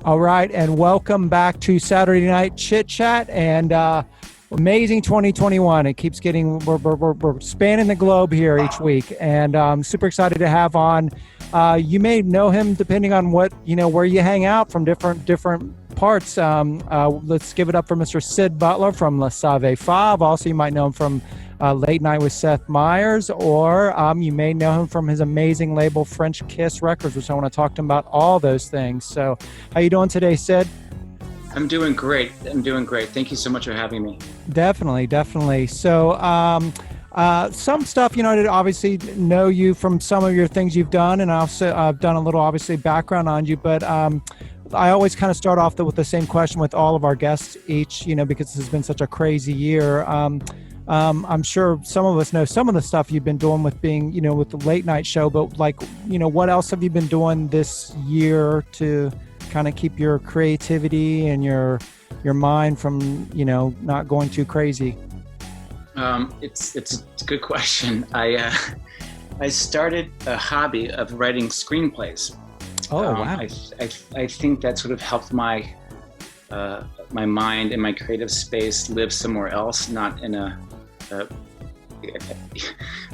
All right, and welcome back to Saturday Night Chit Chat and amazing 2021. It keeps getting we're spanning the globe here each week, and I'm super excited to have on. You may know him depending on what where you hang out from different parts. Let's give it up for Mr. Syd Butler from Les Savy Fav. Also, you might know him from Late Night with Seth Myers, or you may know him from his amazing label Frenchkiss Records, which I want to talk to him about all those things. So how you doing today, Syd? I'm doing great. Thank you so much for having me. Definitely. So some stuff, I obviously know you from some of your things you've done, and also I've done a little obviously background on you, but I always kind of start off with the same question with all of our guests each, because this has been such a crazy year. I'm sure some of us know some of the stuff you've been doing with being, with the late night show, but what else have you been doing this year to kind of keep your creativity and your mind from, not going too crazy? It's a good question. I started a hobby of writing screenplays. Oh, wow. I think that sort of helped my mind and my creative space live somewhere else, not in at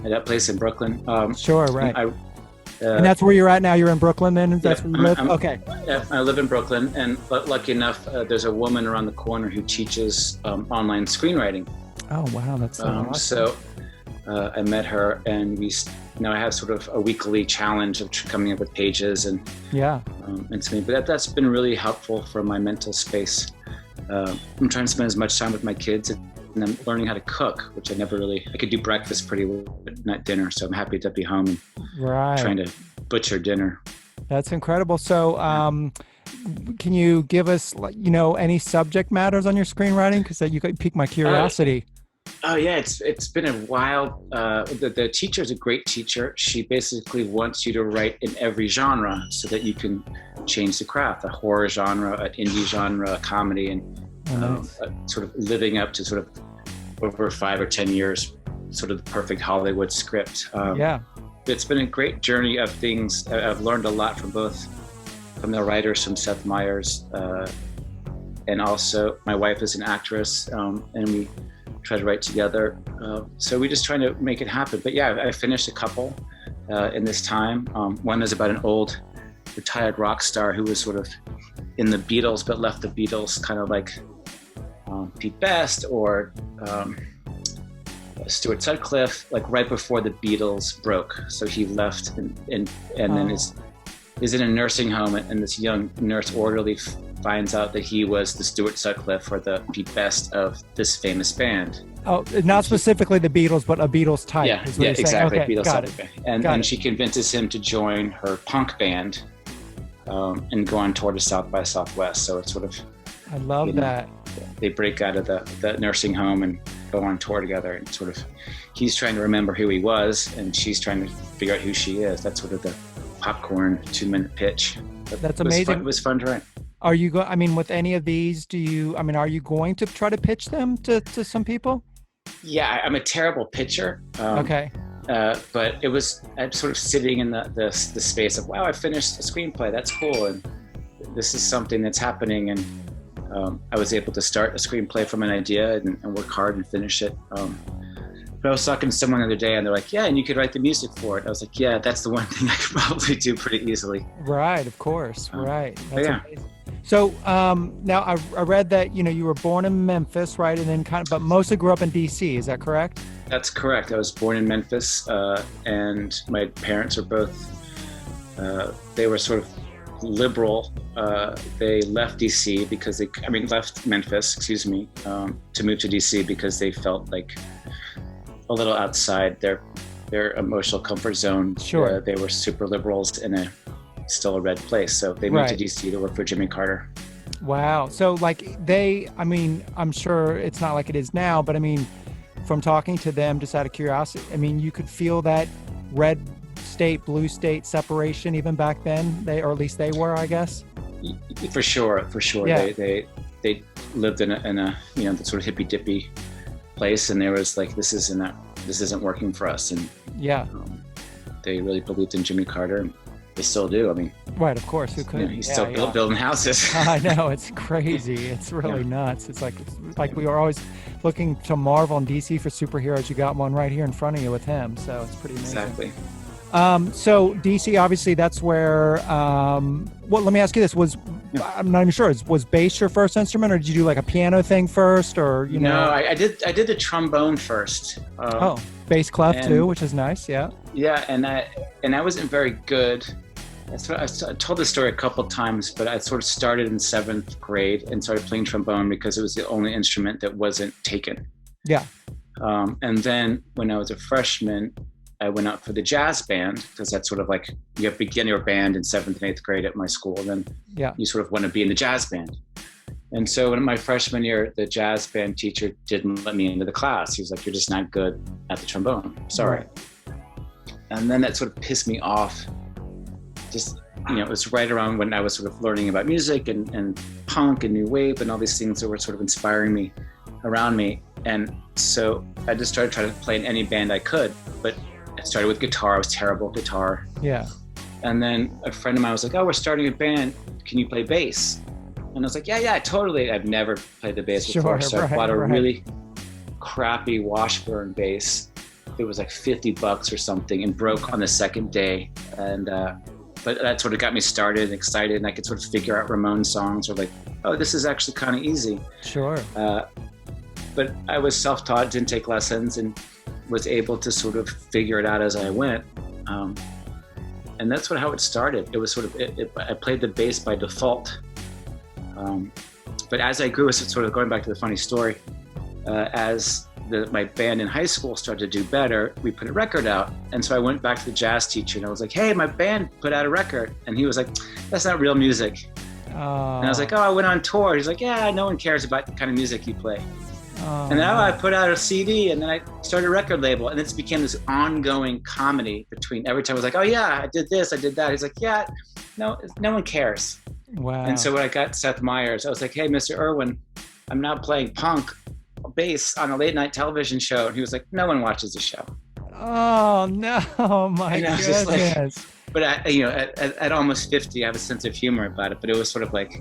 that place in Brooklyn. Sure, right. And that's where you're at now. You're in Brooklyn, then? That's where you live? Okay. I live in Brooklyn, but lucky enough, there's a woman around the corner who teaches online screenwriting. Oh, wow, that's awesome. So I met her, and I have sort of a weekly challenge of coming up with pages and to me. But that's been really helpful for my mental space. I'm trying to spend as much time with my kids, and I'm learning how to cook, which I could do breakfast pretty well, but not dinner. So I'm happy to be home and trying to butcher dinner. That's incredible. So can you give us, any subject matters on your screenwriting? Because you could pique my curiosity. Oh yeah, it's been a while. The teacher's a great teacher. She basically wants you to write in every genre so that you can change the craft. A horror genre, an indie genre, a comedy, and sort of living up to sort of over 5 or 10 years, sort of the perfect Hollywood script. It's been a great journey of things. I've learned a lot from the writers, from Seth Myers, and also my wife is an actress, and we try to write together. So we're just trying to make it happen. But yeah, I finished a couple in this time. One is about an old retired rock star who was sort of in the Beatles, but left the Beatles kind of like Pete Best or Stuart Sutcliffe, like right before the Beatles broke. So he left and then is in a nursing home, and this young nurse orderly finds out that he was the Stuart Sutcliffe or the Pete Best of this famous band. Oh, not specifically the Beatles, but a Beatles type. Yeah, exactly. Okay, Beatles type band. And she convinces him to join her punk band and go on tour to South by Southwest. So it's sort of, I love that. They break out of the nursing home and go on tour together, and sort of he's trying to remember who he was, and she's trying to figure out who she is. That's sort of the popcorn 2-minute pitch. That's amazing. It was fun to write. Are you with any of these, are you going to try to pitch them to some people? Yeah, I'm a terrible pitcher. Okay. But I'm sort of sitting in the space of, wow, I finished a screenplay. That's cool. And this is something that's happening. And I was able to start a screenplay from an idea and work hard and finish it. But I was talking to someone the other day, and they're like, yeah, and you could write the music for it. I was like, yeah, that's the one thing I could probably do pretty easily. Right, of course. Right. That's amazing. So now I read that, you were born in Memphis, right? And then but mostly grew up in DC. Is that correct? That's correct. I was born in Memphis, and my parents are both, they were sort of liberal. They left DC because left Memphis, to move to DC because they felt like a little outside their emotional comfort zone. Sure. They were super liberals in still a red place. So they moved to DC to work for Jimmy Carter. Wow. So I'm sure it's not like it is now, but from talking to them, just out of curiosity, you could feel that red state, blue state separation even back then, or at least they were, I guess. For sure. Yeah. They lived in a the sort of hippy dippy place, and there was like, this isn't working for us. And they really believed in Jimmy Carter. they still do. I mean, Right, of course. Who you know, could? he's Yeah, still yeah. building houses. I know, it's crazy. It's really nuts. It's like we are always looking to Marvel and DC for superheroes. You got one right here in front of you with him, so it's pretty amazing. Exactly. So DC, obviously, that's where. Well, let me ask you this: I'm not even sure. Was bass your first instrument, or did you do like a piano thing first, or you know? No, I did the trombone first. Bass clef too, which is nice. Yeah. Yeah, and I wasn't very good. I told this story a couple times, but I sort of started in 7th grade and started playing trombone because it was the only instrument that wasn't taken. Yeah. And then when I was a freshman, I went out for the jazz band, because that's sort of like, you have beginner band in 7th and 8th grade at my school. And then you sort of want to be in the jazz band. And so in my freshman year, the jazz band teacher didn't let me into the class. He was like, "You're just not good at the trombone. Sorry." Right. And then that sort of pissed me off. Just, you know, it was right around when I was sort of learning about music and punk and new wave and all these things that were sort of inspiring me around me. And so I just started trying to play in any band I could, but I started with guitar. I was terrible at guitar. Yeah. And then a friend of mine was like, "Oh, we're starting a band. Can you play bass?" And I was like, yeah, totally. I've never played the bass before. So I bought a really crappy Washburn bass. It was like $50 or something, and broke on the second day. And but that sort of got me started and excited, and I could sort of figure out Ramones songs, or like, oh, this is actually kind of easy. Sure. But I was self-taught, didn't take lessons, and was able to sort of figure it out as I went. And that's how it started. It was sort of, I played the bass by default. But as I grew, it's sort of going back to the funny story, as my band in high school started to do better, we put a record out. And so I went back to the jazz teacher and I was like, "Hey, my band put out a record." And he was like, "That's not real music." And I was like, "Oh, I went on tour." He's like, "Yeah, no one cares about the kind of music you play." And now I put out a CD, and then I started a record label, and it became this ongoing comedy between every time I was like, "Oh yeah, I did this, I did that." He's like, "Yeah, no one cares." Wow. And so when I got Seth Myers, I was like, "Hey, Mr. Irwin, I'm now playing punk bass on a late night television show." And he was like, "No one watches the show." Oh no, my goodness. Like, but at almost 50, I have a sense of humor about it. But it was sort of like,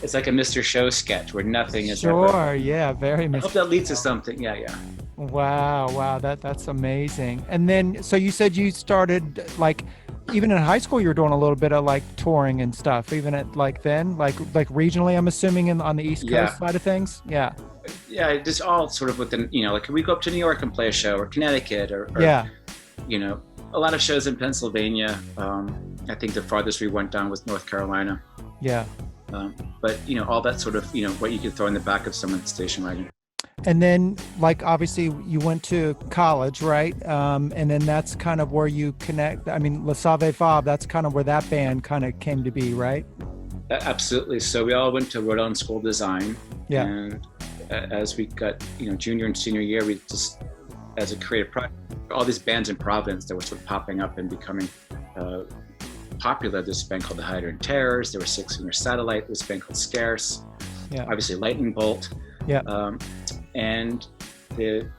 it's like a Mr. Show sketch where nothing is ever. Yeah, very. I hope that leads to something. Yeah. Wow, that's amazing. And then, so you said you started like, even in high school, you were doing a little bit of like touring and stuff. Even at like then, like regionally, I'm assuming on the East Coast side of things. Yeah. Yeah, just all sort of within, like we go up to New York and play a show, or Connecticut, or a lot of shows in Pennsylvania. I think the farthest we went down was North Carolina. Yeah. But all that sort of what you could throw in the back of someone's station wagon. And then, like, obviously you went to college, right? And then that's kind of where you connect. I mean, Les Savy Fav, that's kind of where that band kind of came to be, right? Absolutely. So we all went to Rhode Island School of Design. Yeah. And as we got, junior and senior year, we just, as a creative project, all these bands in Providence that were sort of popping up and becoming popular. There's a band called the Hider and Terrors. There was Six Finger Satellite. There's a band called Scarce. Yeah. Obviously, Lightning Bolt. Yeah. And the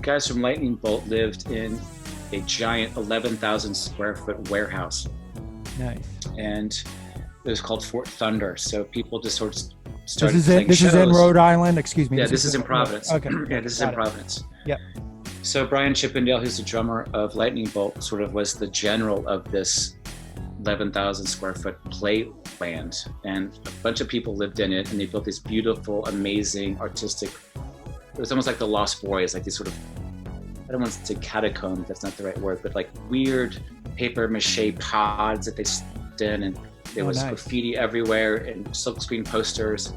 guys from Lightning Bolt lived in a giant 11,000 square foot warehouse. Nice. And it was called Fort Thunder. So people just sort of started This playing shows. Is in Rhode Island. Excuse me. Yeah, this is in Providence. Okay. Yeah, this is in Providence. Yeah. So Brian Chippendale, who's the drummer of Lightning Bolt, sort of was the general of this 11,000 square foot playland, and a bunch of people lived in it, and they built these beautiful, amazing, artistic, it was almost like the Lost Boys, like these sort of, I don't want to say catacombs, that's not the right word, but like weird paper mache pods that they stood in, and there was graffiti everywhere and silkscreen posters,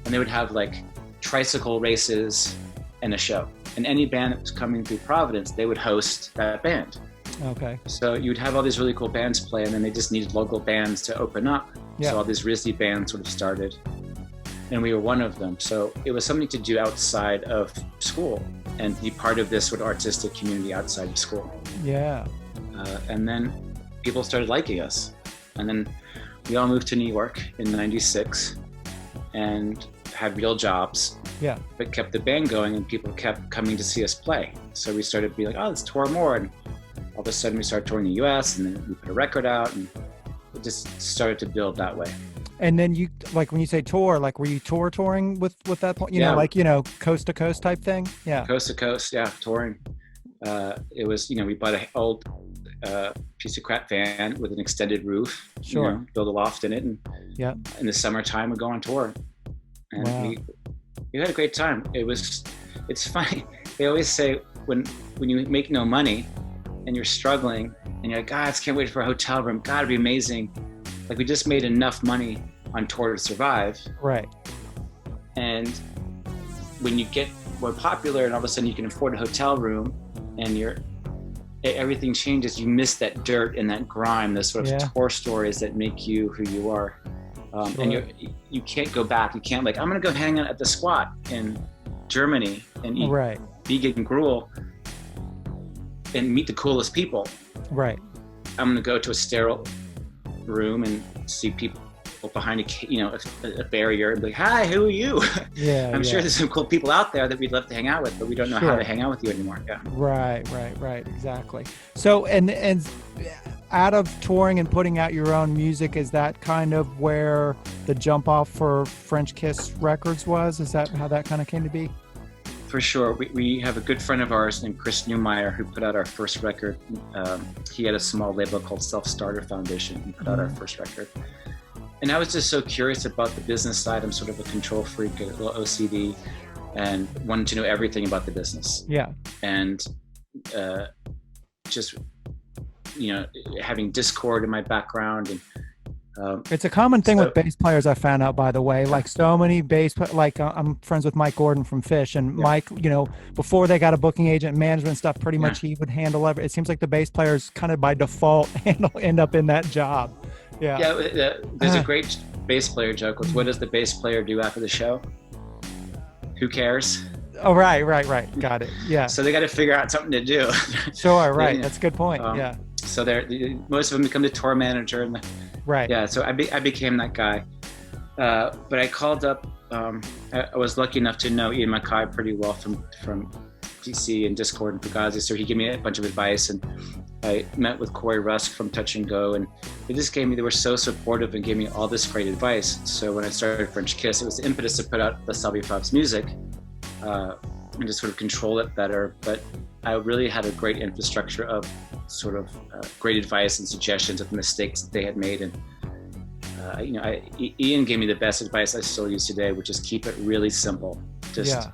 and they would have like tricycle races and a show, and any band that was coming through Providence, they would host that band. Okay. So you'd have all these really cool bands play, and then they just needed local bands to open up. Yeah. So all these RISD bands sort of started, and we were one of them. So it was something to do outside of school and be part of this sort of artistic community outside of school. Yeah. And then people started liking us. And then we all moved to New York in '96 and had real jobs. Yeah. But kept the band going, and people kept coming to see us play. So we started being like, oh, let's tour more. And all of a sudden we started touring the US, and then we put a record out, and it just started to build that way. And then you, like when you say tour, like were you touring with that point, you Yeah. know, like, you know, coast to coast type thing? Yeah. Coast to coast, yeah, touring. It was, you know, we bought an old piece of crap van with an extended roof. Sure. You know, build a loft in it, and Yeah. in the summertime we'd go on tour. And Wow. we had a great time. It's funny. They always say when you make no money and you're struggling and you're like, God, I just can't wait for a hotel room. God, it'd be amazing. Like, we just made enough money on tour to survive. Right. And when you get more popular and all of a sudden you can afford a hotel room and everything changes, you miss that dirt and that grime, those sort of tour stories that make you who you are. Sure. And you can't go back. You can't, like, I'm gonna go hang out at the Squat in Germany and eat Right. vegan gruel and meet the coolest people. Right. I'm gonna go to a sterile room and see people behind a barrier and be like, hi, who are you? Yeah. I'm sure there's some cool people out there that we'd love to hang out with, but we don't know how to hang out with you anymore. Yeah. Right. Exactly. So, and out of touring and putting out your own music, is that kind of where the jump off for Frenchkiss Records was? Is that how that kind of came to be? For sure. We have a good friend of ours named Chris Newmeyer who put out our first record. He had a small label called Self-Starter Foundation. He put out our first record. And I was just so curious about the business side. I'm sort of a control freak, a little OCD, and wanted to know everything about the business. Yeah. And just, you know, having Discord in my background, and it's a common thing with bass players, I found out, by the way. Like, so many I'm friends with Mike Gordon from Fish, and Mike, you know, before they got a booking agent, management stuff, pretty much he would handle everything. It seems like the bass players kind of by default end up in that job. Yeah. There's a great bass player joke. What does the bass player do after the show? Who cares? Oh, right. Got it. Yeah. So they got to figure out something to do. Sure. Right. That's a good point. Yeah. So most of them become the tour manager, and right. Yeah. So I became that guy. But I called up. I was lucky enough to know Ian Mackay pretty well from DC and Discord and Fugazi, so he gave me a bunch of advice, and I met with Corey Rusk from Touch and Go, and they were so supportive and gave me all this great advice. So when I started Frenchkiss, it was the impetus to put out Les Savy Fav's music and to sort of control it better. But I really had a great infrastructure of sort of great advice and suggestions of mistakes that they had made. And Ian gave me the best advice I still use today, which is keep it really simple. Just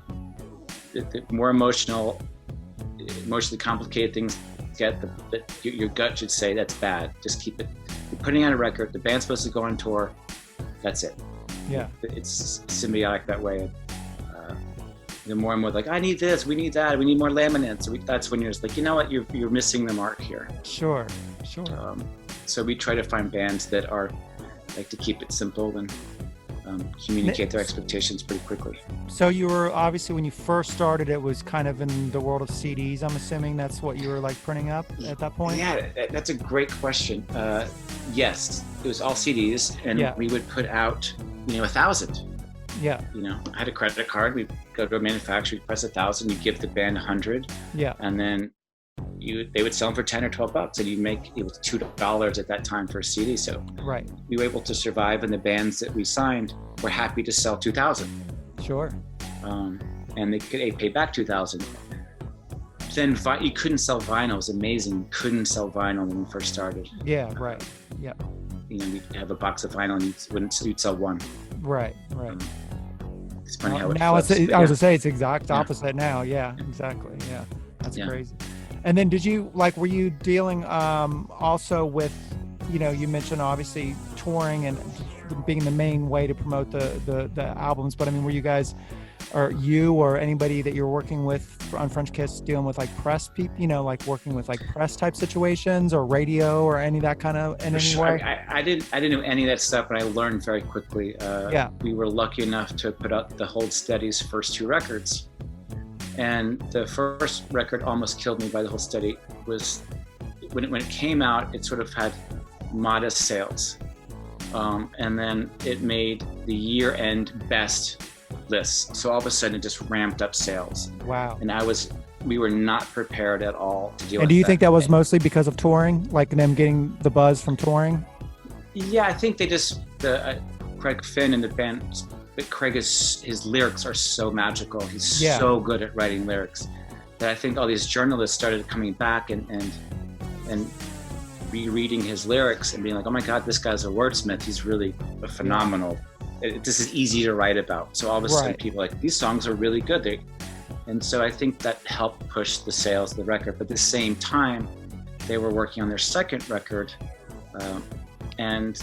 the more emotionally complicated things get, your gut should say that's bad. Just keep it. You're putting out a record. The band's supposed to go on tour. That's it. Yeah. It's symbiotic that way. The more and more like, I need this, we need that, we need more laminates. So that's when you're just like, you know what, you're missing the mark here. Sure. So we try to find bands that are like to keep it simple and communicate their expectations pretty quickly. So you were obviously, when you first started, it was kind of in the world of CDs. I'm assuming that's what you were like printing up at that point? Yeah, that's a great question. Yes, it was all CDs, and we would put out, 1,000. Yeah. I had a credit card. We'd go to a manufacturer, we'd press 1,000, you give the band 100. Yeah. And then they would sell them for 10 or 12 bucks, and it was $2 at that time for a CD. So right. We were able to survive, and the bands that we signed were happy to sell 2,000. Sure. And they could pay back 2,000. Then you couldn't sell vinyl. It was amazing. You couldn't sell vinyl when we first started. Yeah, right. Yeah. We'd have a box of vinyl, and you'd sell one. Right. It's funny how it now flips, I was gonna say it's exact opposite now. Yeah, exactly. Yeah, that's crazy. And then were you dealing also with, you mentioned obviously touring and being the main way to promote the albums, but I mean, were you guys, or you or anybody that you're working with on Frenchkiss dealing with like press people, like working with like press type situations or radio or any of that kind of in any way? I didn't know any of that stuff, but I learned very quickly. We were lucky enough to put out the Hold Steady's first 2 records. And the first record almost killed me by the Hold Steady was when it came out, it sort of had modest sales. And then it made the year-end best lists. So all of a sudden it just ramped up sales. Wow. And I was we were not prepared at all to deal with. And do you think that was mostly because of touring, like them getting the buzz from touring? Yeah, I think they just Craig Finn and the band. But his lyrics are so magical. He's so good at writing lyrics that I think all these journalists started coming back and rereading his lyrics and being like, oh my God, this guy's a wordsmith. He's really a phenomenal. This is easy to write about. So all of a sudden people are like, these songs are really good. And so I think that helped push the sales of the record. But at the same time, they were working on their second record, and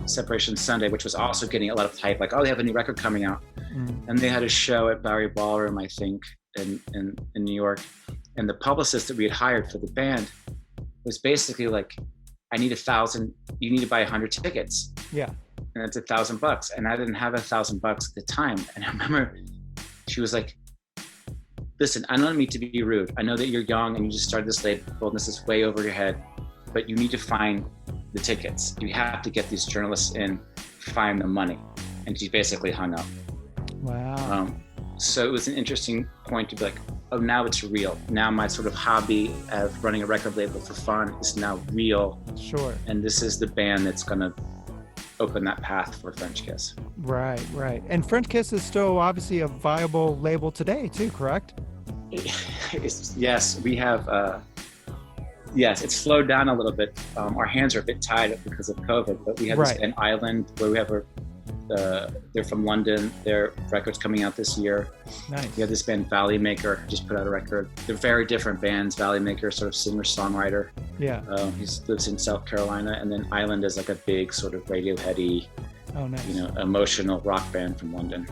Separation Sunday, which was also getting a lot of hype, like, oh, they have a new record coming out. And they had a show at Bowery Ballroom, I think, in New York. And the publicist that we had hired for the band was basically like, I need 1,000, you need to buy 100 tickets. Yeah. And it's $1,000. And I didn't have $1,000 at the time. And I remember she was like, listen, I don't mean to be rude. I know that you're young and you just started this label and this is way over your head, but you need to find the tickets. You have to get these journalists in, find the money. And she basically hung up. Wow. So it was an interesting point to be like, oh, now it's real. Now my sort of hobby of running a record label for fun is now real. Sure. And this is the band that's gonna open that path for Frenchkiss. Right. And Frenchkiss is still obviously a viable label today too, correct? Yes, we have, yes, it's slowed down a little bit. Our hands are a bit tied because of COVID, but we have this band Island where we have they're from London. Their record's coming out this year. Nice. We have this band Valley Maker, just put out a record. They're very different bands. Valley Maker, sort of singer-songwriter. Yeah. He lives in South Carolina, and then Island is like a big sort of Radioheady, emotional rock band from London.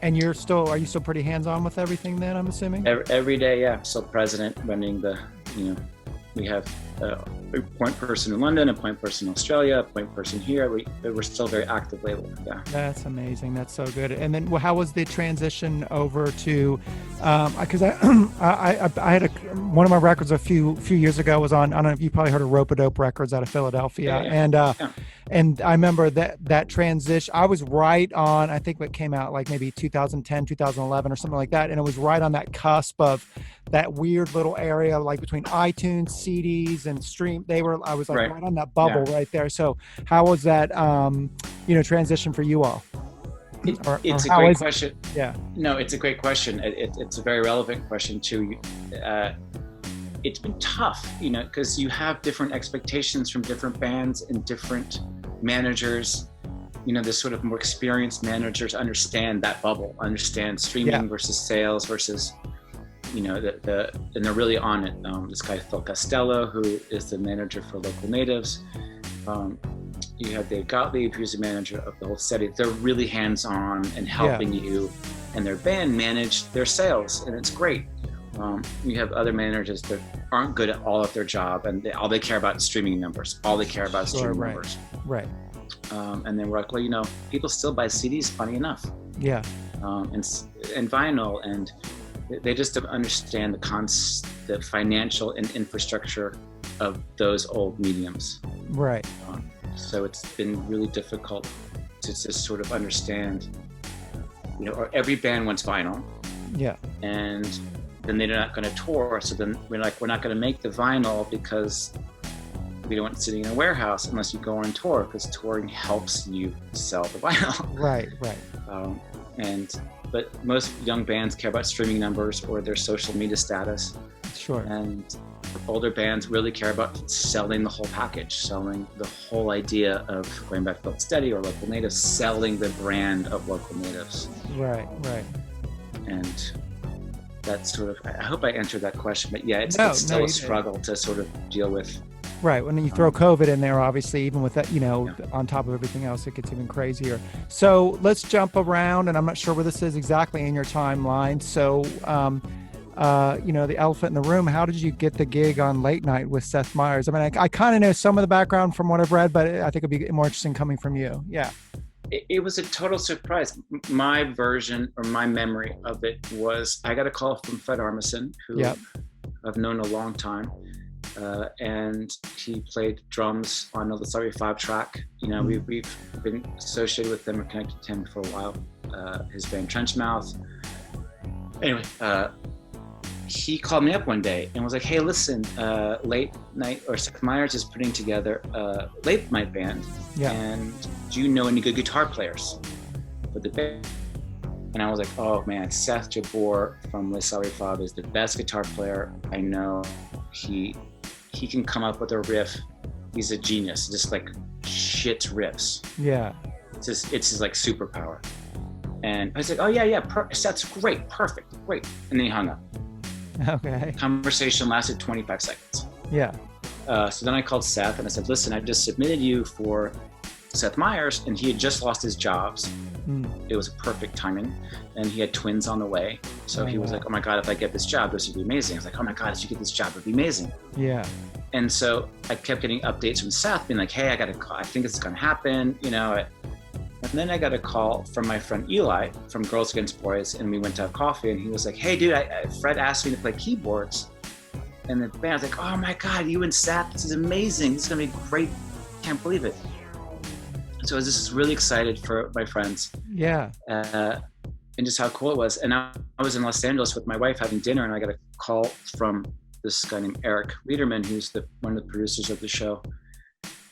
And are you still pretty hands-on with everything then, I'm assuming? Every day, yeah. Still president, running the, we have a point person in London, a point person in Australia, a point person here. We're still very active label. Yeah. That's amazing. That's so good. And then how was the transition over to, because I had one of my records a few years ago was on, I don't know if you probably heard of Rope-A-Dope Records out of Philadelphia. Yeah. And I remember that transition, I was right on, I think what came out like maybe 2010, 2011 or something like that. And it was right on that cusp of that weird little area, like between iTunes, CDs and stream. I was like right on that bubble right there. So how was that, transition for you all? It's a great question. Yeah. No, it's a great question. It's a very relevant question too. It's been tough, because you have different expectations from different bands and different managers. The sort of more experienced managers understand that bubble, understand streaming versus sales versus, and they're really on it. This guy, Phil Costello, who is the manager for Local Natives. You have Dave Gottlieb, who's the manager of the whole city. They're really hands-on and helping you and their band manage their sales, and it's great. You have other managers that aren't good at all of their job, and all they care about is streaming numbers. All they care about is streaming numbers. Right. And then we're like, people still buy CDs, funny enough. Yeah. And vinyl, and they just don't understand the financial and infrastructure of those old mediums. Right. So it's been really difficult to just sort of understand, every band wants vinyl. Yeah. And then they're not going to tour. So then we're not going to make the vinyl because we don't want it sitting in a warehouse unless you go on tour, because touring helps you sell the vinyl. Right. But most young bands care about streaming numbers or their social media status. Sure. And older bands really care about selling the whole package, selling the whole idea of going back to Built Steady or Local Natives, selling the brand of Local Natives. Right. And that's sort of, I hope I answered that question, but yeah, it's still a struggle to sort of deal with. Right. When you throw COVID in there, obviously, even with that, on top of everything else, it gets even crazier. So let's jump around, and I'm not sure where this is exactly in your timeline. So, the elephant in the room, how did you get the gig on Late Night with Seth Myers? I mean, I kind of know some of the background from what I've read, but I think it'd be more interesting coming from you. Yeah. It was a total surprise. My version or my memory of it was I got a call from Fred Armisen, who I've known a long time. And he played drums on the Les Savy Fav track. We've been associated with them or connected to him for a while. His band Trenchmouth. Anyway, he called me up one day and was like, hey, listen, Late Night, or Seth Myers is putting together a late night band. Yeah. And do you know any good guitar players for the band? And I was like, oh man, Seth Jabor from Les Savy Fav is the best guitar player I know. He can come up with a riff. He's a genius, just like shit riffs. Yeah. It's his like superpower. And I was like, oh yeah, Seth's great, perfect, great. And then he hung up. Okay. Conversation lasted 25 seconds. Yeah. So then I called Seth and I said, listen, I just submitted you for Seth Myers, and he had just lost his jobs. It was perfect timing, and he had twins on the way. So he was like, oh my God, if I get this job, this would be amazing. I was like, oh my God, if you get this job, it'd be amazing. Yeah. And so I kept getting updates from Seth being like, hey, I got a call. I think it's going to happen, you know. And then I got a call from my friend Eli from Girls Against Boys, and we went to have coffee, and he was like, hey dude, Fred asked me to play keyboards. And the band was like, oh my God, you and Seth, this is amazing. This is going to be great. Can't believe it. So I was just really excited for my friends. Yeah. And just how cool it was. And I was in Los Angeles with my wife having dinner, and I got a call from this guy named Eric Liederman, who's one of the producers of the show.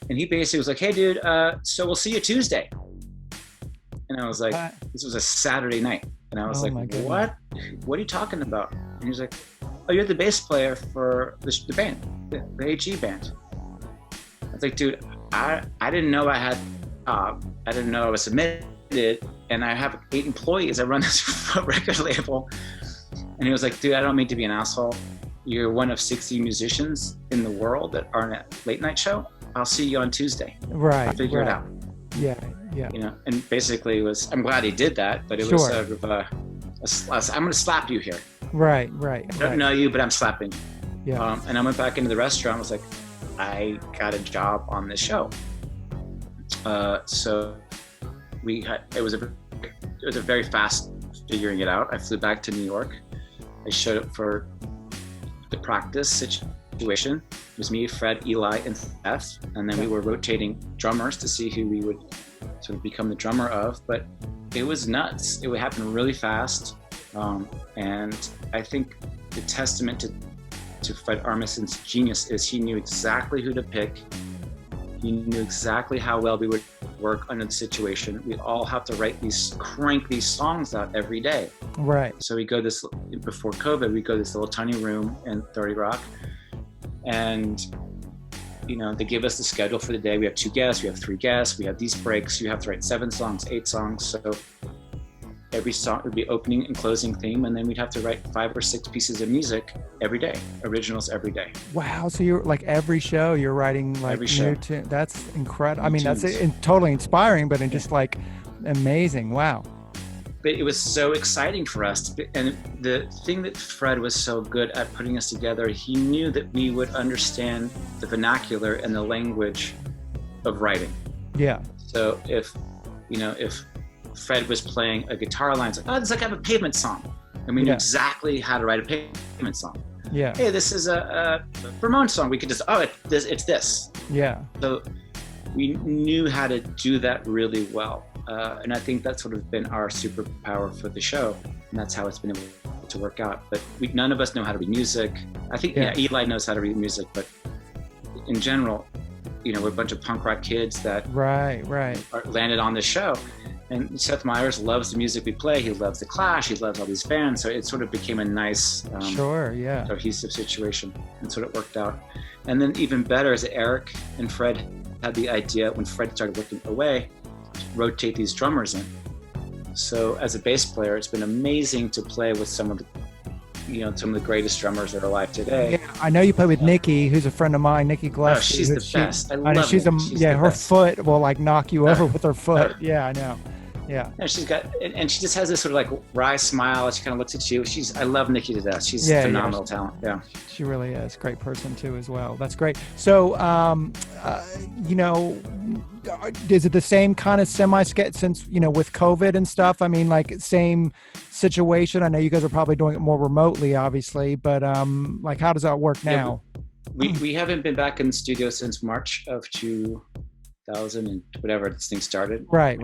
And he basically was like, hey dude, so we'll see you Tuesday. And I was like, this was a Saturday night. And I was like, what? What are you talking about? And he was like, oh, you're the bass player for the band, the HE band. I was like, dude, I didn't know I had, I didn't know I was submitted, and I have 8 employees. I run this record label. And he was like, dude, I don't mean to be an asshole. You're one of 60 musicians in the world that are in a late night show. I'll see you on Tuesday. Right. I'll figure it out. Yeah. Yeah. You know, and basically it was, I'm glad he did that, but it was sort of I'm going to slap you here. Right. I don't know you, but I'm slapping you. Yeah. And I went back into the restaurant. I was like, I got a job on this show. So it was a very fast figuring it out. I flew back to New York. I showed up for the practice situation. It was me, Fred, Eli, and Seth. And then we were rotating drummers to see who we would sort of become the drummer of. But it was nuts. It would happen really fast. And I think the testament to Fred Armisen's genius is he knew exactly who to pick. He knew exactly how well we would work under the situation. We all have to crank these songs out every day. Right. So before COVID, we go to this little tiny room in 30 Rock, and you know, they give us the schedule for the day. We have 2 guests, we have 3 guests, we have these breaks. You have to write 7 songs, 8 songs. So every song would be opening and closing theme, and then we'd have to write 5 or 6 pieces of music every day, originals every day. Wow. So you're like every show you're writing like new tune. That's incredible. I mean, that's totally inspiring, but just like amazing. Wow. But it was so exciting for us. And the thing that Fred was so good at putting us together, he knew that we would understand the vernacular and the language of writing. Yeah. So if Fred was playing a guitar line, it's like, oh, it's like I have a Pavement song. And we knew exactly how to write a Pavement song. Yeah. Hey, this is a Ramones song. We could just, it's this. Yeah. So we knew how to do that really well. And I think that's sort of been our superpower for the show. And that's how it's been able to work out. But none of us know how to read music. I think Eli knows how to read music, but in general, we're a bunch of punk rock kids that landed on this show. And Seth Myers loves the music we play. He loves The Clash. He loves all these bands. So it sort of became a nice, cohesive situation. And sort of worked out. And then even better is that Eric and Fred had the idea, when Fred started working away, to rotate these drummers in. So as a bass player, it's been amazing to play with some of the greatest drummers that are alive today. Yeah, I know you play with Nikki, who's a friend of mine, Nikki Gillespie. Oh, she's the best. I love her. She's her foot will like knock you over with her foot. Yeah, I know. Yeah. And she's got, and she just has this sort of like wry smile. She kind of looks at you. I love Nikki to death. She's phenomenal talent. Yeah. She really is. Great person too, as well. That's great. So, is it the same kind of semi-sketch since, with COVID and stuff? I mean, like same situation. I know you guys are probably doing it more remotely, obviously, but like how does that work now? Yeah, we haven't been back in the studio since March of 2000 and whatever this thing started. Right.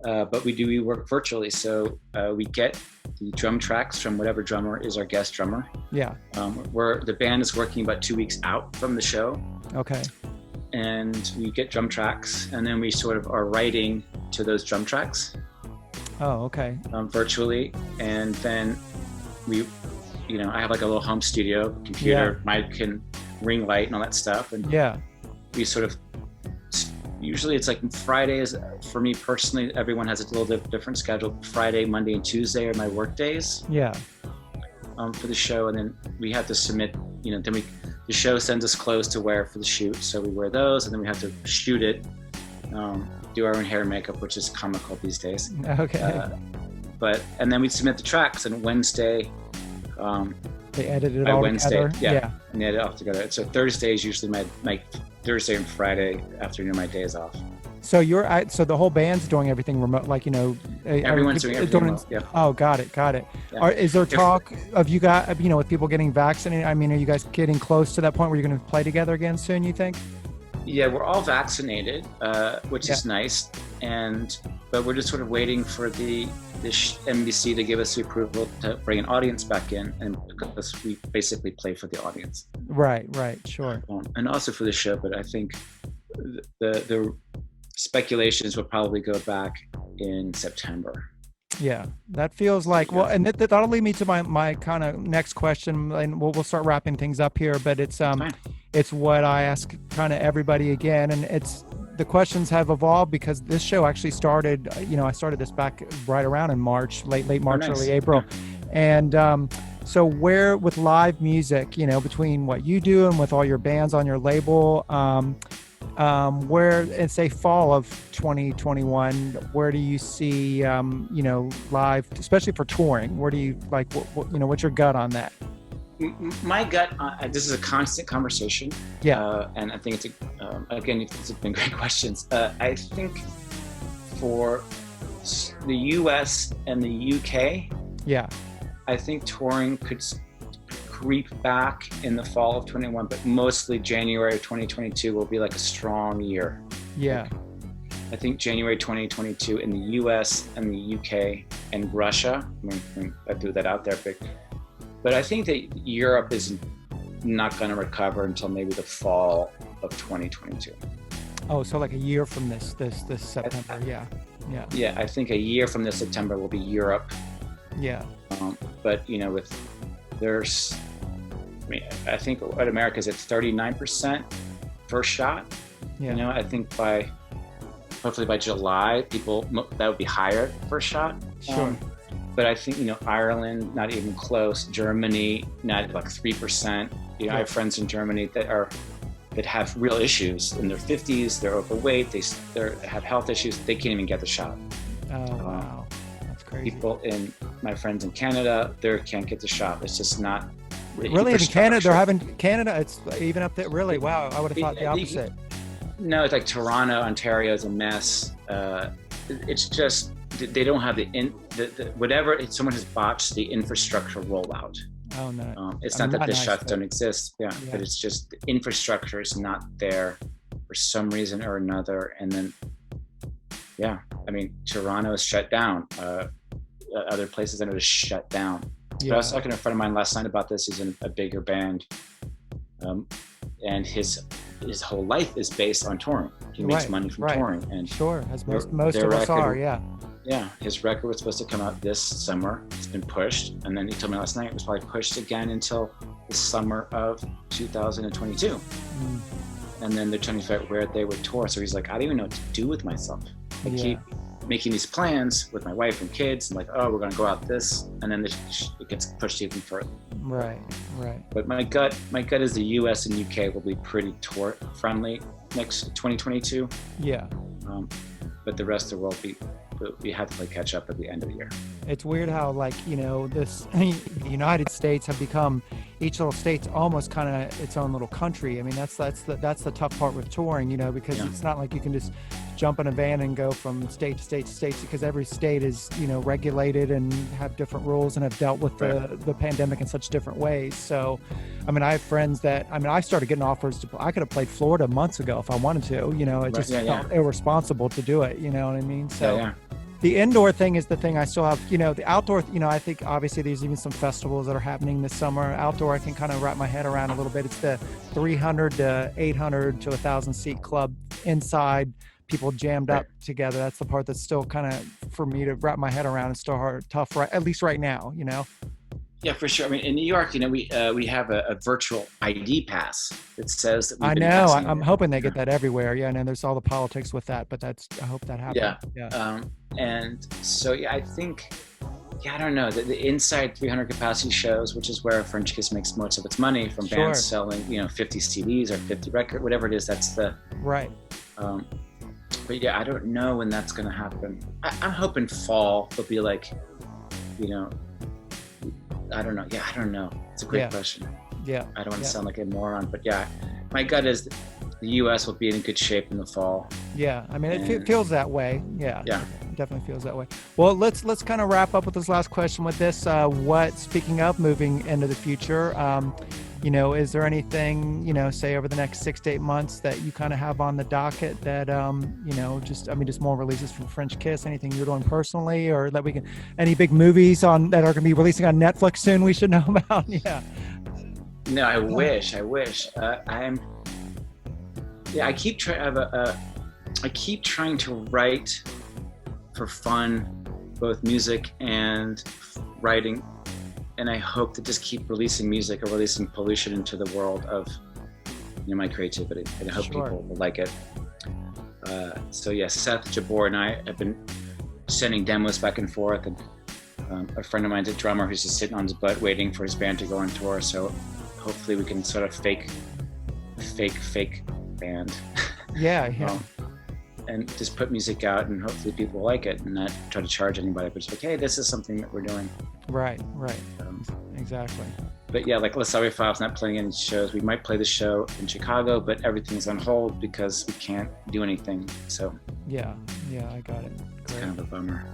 But we work virtually. So we get the drum tracks from whatever drummer is our guest drummer. Yeah. The band is working about 2 weeks out from the show. Okay. And we get drum tracks, and then we sort of are writing to those drum tracks. Oh, okay. Virtually, and then we, I have like a little home studio computer, mic and ring light and all that stuff, and we sort of. Usually it's like Fridays, for me personally, everyone has a little different schedule. Friday, Monday, and Tuesday are my work days. Yeah. For the show, and then we have to submit, the show sends us clothes to wear for the shoot. So we wear those, and then we have to shoot it, do our own hair and makeup, which is comical these days. Okay. And then we submit the tracks, and Wednesday, they edit it all together. Yeah. And they edit it all together. So Thursday is usually my Thursday and Friday afternoon, my days off. So so the whole band's doing everything remote, everyone's doing everything remote. Yeah. Oh, got it. Yeah. Is there talk of you guys, with people getting vaccinated? I mean, are you guys getting close to that point where you're going to play together again soon, you think? Yeah, we're all vaccinated, which is nice, but we're just sort of waiting for the NBC to give us the approval to bring an audience back in, and because we basically play for the audience. Right, sure. And also for the show, but I think the speculations will probably go back in September. Yeah, that feels like, well, and that'll lead me to my kind of next question, and we'll start wrapping things up here, but it's what I ask kind of everybody again, and the questions have evolved because this show actually started, I started this back right around in March, late March, early April. And so where with live music, between what you do and with all your bands on your label, where it's say fall of 2021, where do you see, live, especially for touring, where do you what's your gut on that? My gut, this is a constant conversation. Yeah. And I think it's been great questions. I think for the US and the UK, I think touring could creep back in the fall of 21, but mostly January of 2022 will be like a strong year. Yeah. I think January 2022 in the US and the UK and Russia, I threw that out there, but I think that Europe is not going to recover until maybe the fall of 2022. Oh, so like a year from this September, yeah. Yeah, I think a year from this September will be Europe. Yeah. But I think what America is at 39% first shot. Yeah. I think hopefully by July, that would be higher first shot. Sure. But I think, Ireland, not even close. Germany, not like 3%. I have friends in Germany that have real issues in their 50s. They're overweight. They have health issues. They can't even get the shot. Oh, wow. That's crazy. People my friends in Canada, they can't get the shot. It's just not. Really, in Canada, they're having Canada. It's even up there. Really, wow. I would have thought the opposite. No, it's like Toronto, Ontario is a mess. It's just they don't have whatever. Someone has botched the infrastructure rollout. Oh no! It's not that the shots don't exist. Yeah, but it's just the infrastructure is not there for some reason or another. And then, Toronto is shut down. Other places that are just shut down. But I was talking to a friend of mine last night about this. He's in a bigger band, and his whole life is based on touring. He makes money from touring, and as most of us are. Yeah, his record was supposed to come out this summer. It's been pushed, and then he told me last night it was probably pushed again until the summer of 2022. And then they're trying to figure out where they would tour. So he's like, I don't even know what to do with myself. I keep making these plans with my wife and kids, and like, oh, we're going to go out this, and then it gets pushed even further. Right. But my gut is the US and UK will be pretty tour friendly next 2022. Yeah. But the rest of the world we have to play catch up at the end of the year. It's weird how the United States have become, each little state's almost kind of its own little country. I mean, that's the tough part with touring, because it's not like you can just jump in a van and go from state to state to state, because every state is, regulated and have different rules and have dealt with the pandemic in such different ways. So, I have friends that, I started getting offers I could have played Florida months ago if I wanted to, it just felt irresponsible to do it. You know what I mean? So, The indoor thing is the thing I still have, the outdoor, I think obviously there's even some festivals that are happening this summer. Outdoor, I can kind of wrap my head around a little bit. It's the 300 to 800 to 1,000 seat club inside, people jammed up together. That's the part that's still kind of, for me to wrap my head around, it's still tough, right? At least right now, Yeah, for sure. I mean, in New York, we have a virtual ID pass that says that we've been I'm hoping they get that everywhere. Yeah, and then there's all the politics with that, but I hope that happens. Yeah. And so, I think, I don't know, the inside 300 capacity shows, which is where Frenchkiss makes most of its money from bands selling, 50 CDs or 50 record, whatever it is. That's the right. But I don't know when that's going to happen. I'm hoping fall. There'll be like, I don't know. Yeah, I don't know. It's a great question. Yeah. I don't want to sound like a moron, but my gut is the U.S. will be in good shape in the fall. Yeah, I mean, it feels that way. Yeah. Yeah. It definitely feels that way. Well, let's kind of wrap up with this last question with this. Speaking of moving into the future, is there anything, say over the next 6 to 8 months that you kind of have on the docket that, just more releases from Frenchkiss, anything you're doing personally, or that any big movies that are going to be releasing on Netflix soon we should know about? Yeah. No, I wish. I keep trying to write for fun, both music and writing. And I hope to just keep releasing music or releasing pollution into the world of my creativity. And I hope people will like it. Seth, Jabor, and I have been sending demos back and forth. And a friend of mine's a drummer who's just sitting on his butt waiting for his band to go on tour. So hopefully we can sort of fake band. Yeah. And just put music out, and hopefully people like it, and not try to charge anybody, but just like, hey, this is something that we're doing. Right. Exactly. But like Les Savy Fav's not playing any shows. We might play the show in Chicago, but everything's on hold because we can't do anything. So yeah, I got it. Great. It's kind of a bummer.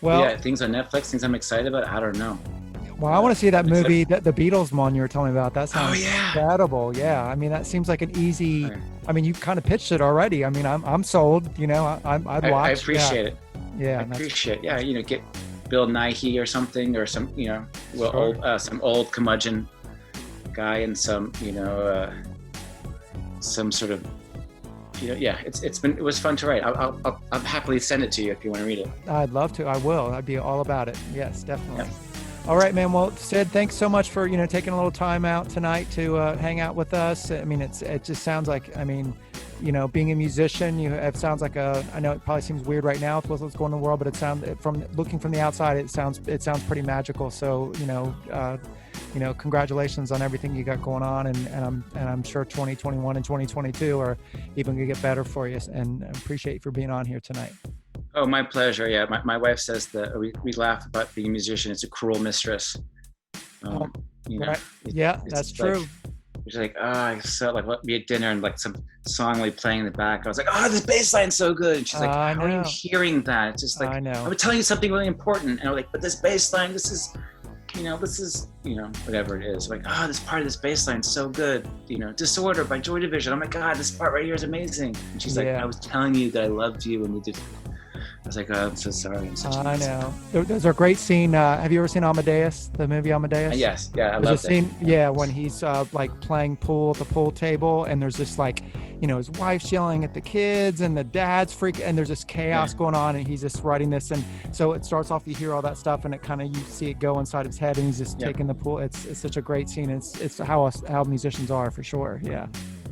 Well, things on Netflix, things I'm excited about. I don't know. Well, I want to see that movie, the Beatles one you were telling me about. That sounds incredible. Yeah, I mean, that seems like an easy. I mean, you kind of pitched it already. I mean, I'm sold. I'd watch. I appreciate it. Yeah, I appreciate it. Yeah, get Bill Nighy or something, or some some old curmudgeon guy, and some some sort of it was fun to write. I'll happily send it to you if you want to read it. I'd love to. I will. I'd be all about it. Yes, definitely. Yeah. All right, man. Well, Syd, thanks so much for taking a little time out tonight to hang out with us. I mean, it just sounds like, being a musician, it sounds like I know it probably seems weird right now with what's going on in the world, but it sounds, from looking from the outside, it sounds pretty magical. So congratulations on everything you got going on, and I'm sure 2021 and 2022 are even gonna get better for you. And I appreciate you for being on here tonight. Oh, my pleasure. Yeah, my wife says that we laugh about being a musician. It's a cruel mistress. Right. Yeah, that's true. She's like, I saw we had dinner and like some song we playing in the back. I was like, this bass line's so good. And she's like, how are you hearing that? It's just like, I know. I would tell you something really important. And I'm like, but this bass line, this is whatever it is. Like, this part of this bass line's so good. Disorder by Joy Division. Oh my God, this part right here is amazing. And she's like, I was telling you that I loved you, and you just. I was like, I'm so sorry. I know. There's a great scene. Have you ever seen Amadeus, the movie Amadeus? Yes. Yeah, I love that. There's a scene, when he's playing pool at the pool table, and there's this his wife's yelling at the kids, and the dad's freaking, and there's this chaos going on, and he's just writing this, and so it starts off, you hear all that stuff, and it kind of, you see it go inside his head, and he's just taking the pool. It's such a great scene. It's how musicians are, for sure. Yeah.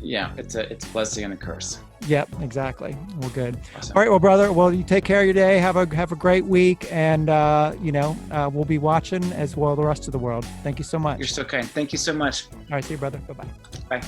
Yeah, it's a blessing and a curse. Yep, exactly. Well, good. Awesome. All right, well, brother. Well, you take care of your day. Have a great week, and we'll be watching as well the rest of the world. Thank you so much. You're so kind. Thank you so much. All right, see you, brother. Bye-bye. Bye.